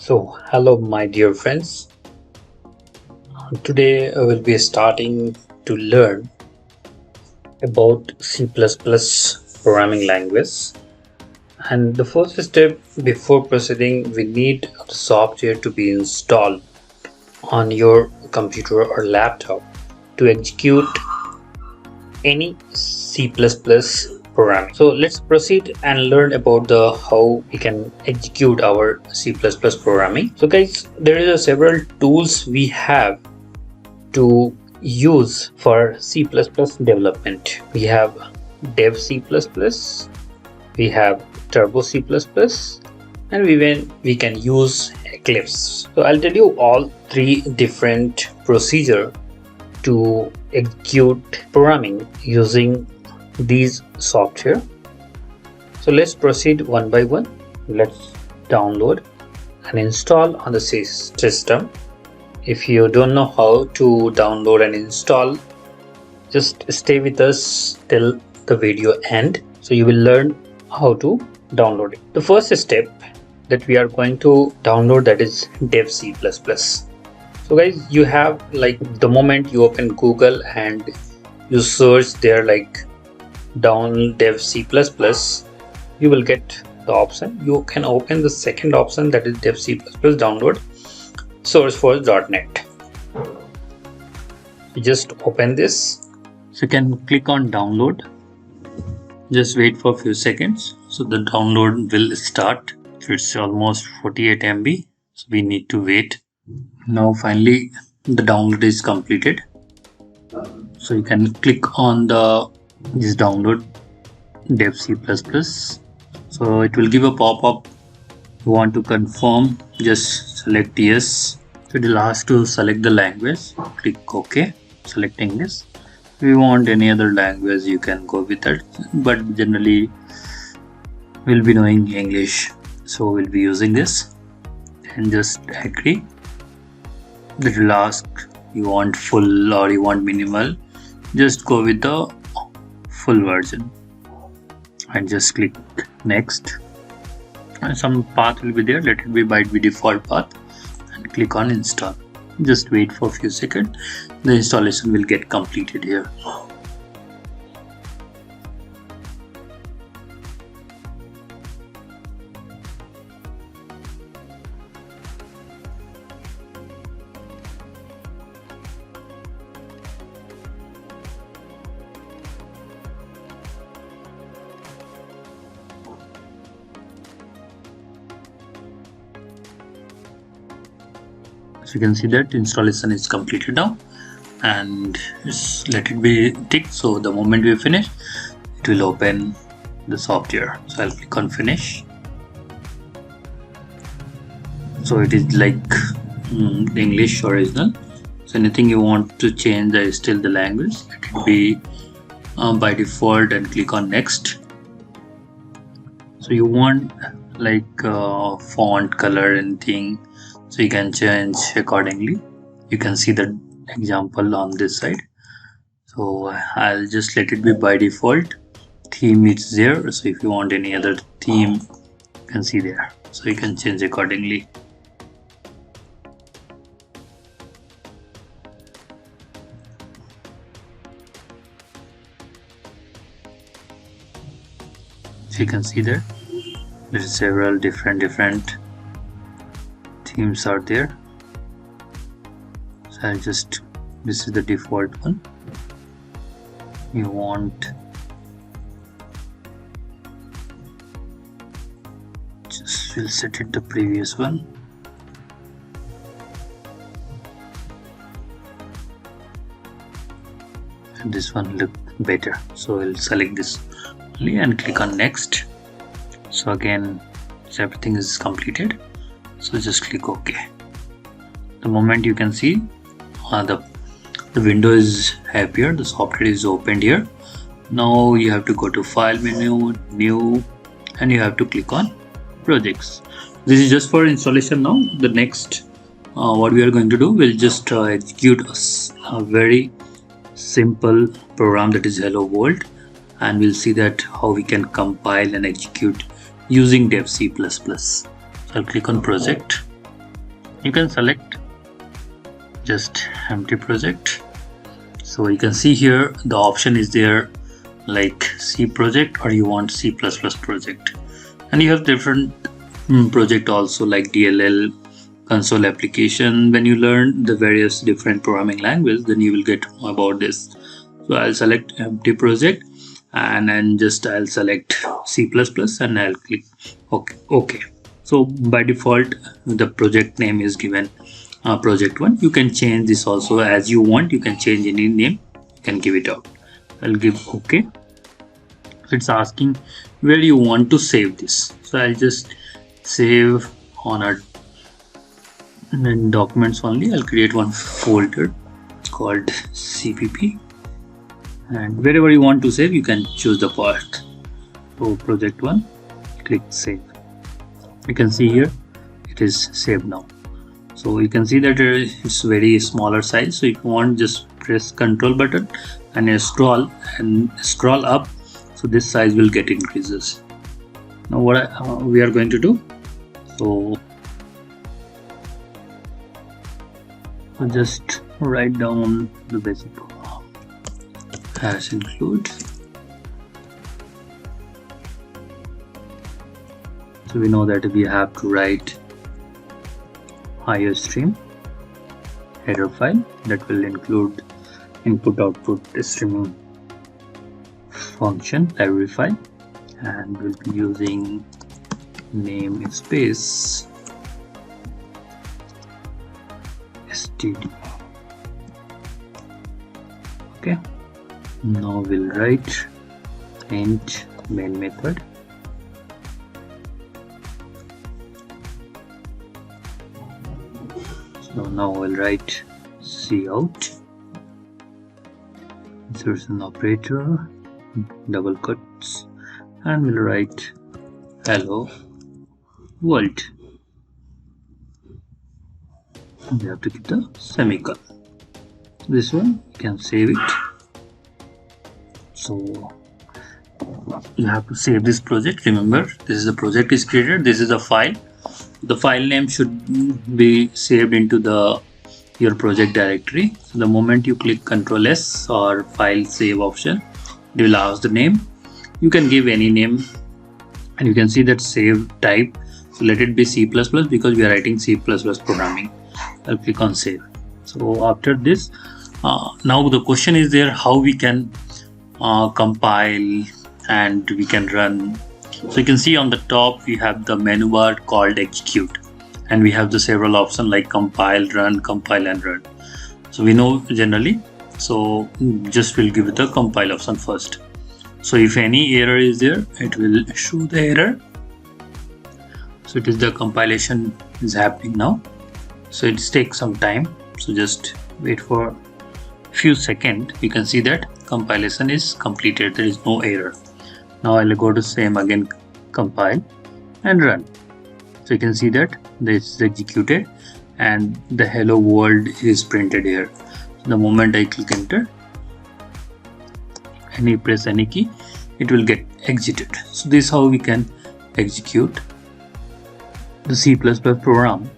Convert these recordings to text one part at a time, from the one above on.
Hello, my dear friends. Today, I will be starting to learn about C++ programming language. And the first step before proceeding, we need the software to be installed on your computer or laptop to execute any C++ programming. So let's proceed and learn about the how we can execute our C++ programming. So guys, there is several tools we have to use for C++ development. We have dev C++, we have turbo C++, and we can use Eclipse. So I'll tell you all three different procedure to execute programming using these software. So let's proceed one by one. Let's download and install on the system. If you don't know how to download and install, just stay with us till the video end, so you will learn how to download it. The first step that we are going to download, that is dev C++. So guys, you have the moment you open Google and you search there down dev C++, you will get the option. You can open the second option, that is dev C++ download SourceForge.net. You just open this, so you can click on download. Just wait for a few seconds, so the download will start. It's almost 48 MB, so we need to wait. Now finally the download is completed, so you can click on this download dev C++. So it will give a pop-up. You want to confirm, just select yes. So it will ask to select the language. Click OK, select English. If you want any other language, you can go with that, but generally we'll be knowing English, so we'll be using this. And just agree. It will ask you want full or you want minimal. Just go with the full version and just click next. And some path will be there, let it be by default path, and click on install. Just wait for a few seconds, the installation will get completed here. So you can see that installation is completed now, and just let it be ticked. So the moment we finish, it will open the software. So I'll click on finish. So it is like English original. So anything you want to change, there is still the language. Let it be by default, and click on next. So you want font color, anything, so you can change accordingly. You can see the example on this side. So I'll just let it be by default. Theme is there, so if you want any other theme, you can see there, so you can change accordingly. So you can see there is several different themes are there. So I'll just, this is the default one. You want, just we'll set it the previous one. And this one look better, so we'll select this only and click on next. So again, so everything is completed, so just click OK. The moment you can see the window is appeared, the software is opened here. Now you have to go to file menu, new, and you have to click on projects. This is just for installation now. The next what we are going to do, we'll just execute a very simple program, that is hello world, and we'll see that how we can compile and execute using dev C++. So I'll click on project. You can select just empty project. So you can see here the option is there like C project or you want C++ project, and you have different project also like DLL, console application. When you learn the various different programming language, then you will get about this. So I'll select empty project and then just I'll select C++ and I'll click OK. So by default the project name is given project 1. You can change this also as you want. You can change any name, you can give it out. I'll give OK. It's asking where you want to save this, so I'll just save on our documents only. I'll create one folder called CPP, and wherever you want to save you can choose the path. So project 1, click save. You can see here it is saved now. So you can see that it's very smaller size. So if you want, just press Ctrl button and scroll up, so this size will get increases. Now what we are going to do, so just write down the basic program as include. So we know that we have to write IOStream header file that will include input output streaming function library file, and we'll be using namespace std. Okay, now we'll write int main method. So now we'll write cout, insertion operator, double quotes, and we'll write hello world. We have to keep the semicolon. This one you can save it. So you have to save this project. Remember, this is the project is created, this is a file. The file name should be saved into your project directory. So the moment you click Ctrl S or file save option, it will ask the name. You can give any name, and you can see that save type. So let it be C++ because we are writing C++ programming. I'll click on save. So after this, now the question is there how we can compile and we can run. So you can see on the top we have the menu bar called execute, and we have the several options like compile, run, compile and run. So we know generally, so just we'll give it the compile option first. So if any error is there, it will show the error. So it is the compilation is happening now. So it takes some time, so just wait for a few seconds. You can see that compilation is completed, there is no error. Now I'll go to same again, compile and run. So you can see that this is executed and the hello world is printed here. So the moment I click enter and you press any key, it will get exited. So this is how we can execute the C++ program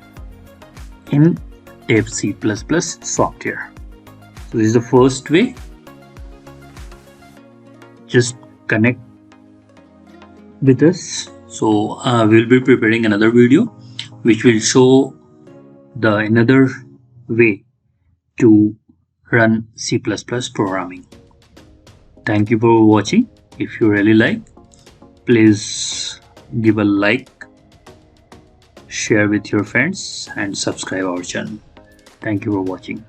in Dev C++ software. So this is the first way. Just connect with us. So we'll be preparing another video which will show the another way to run C++ programming. Thank you for watching. If you really like, please give a like, share with your friends and subscribe our channel. Thank you for watching.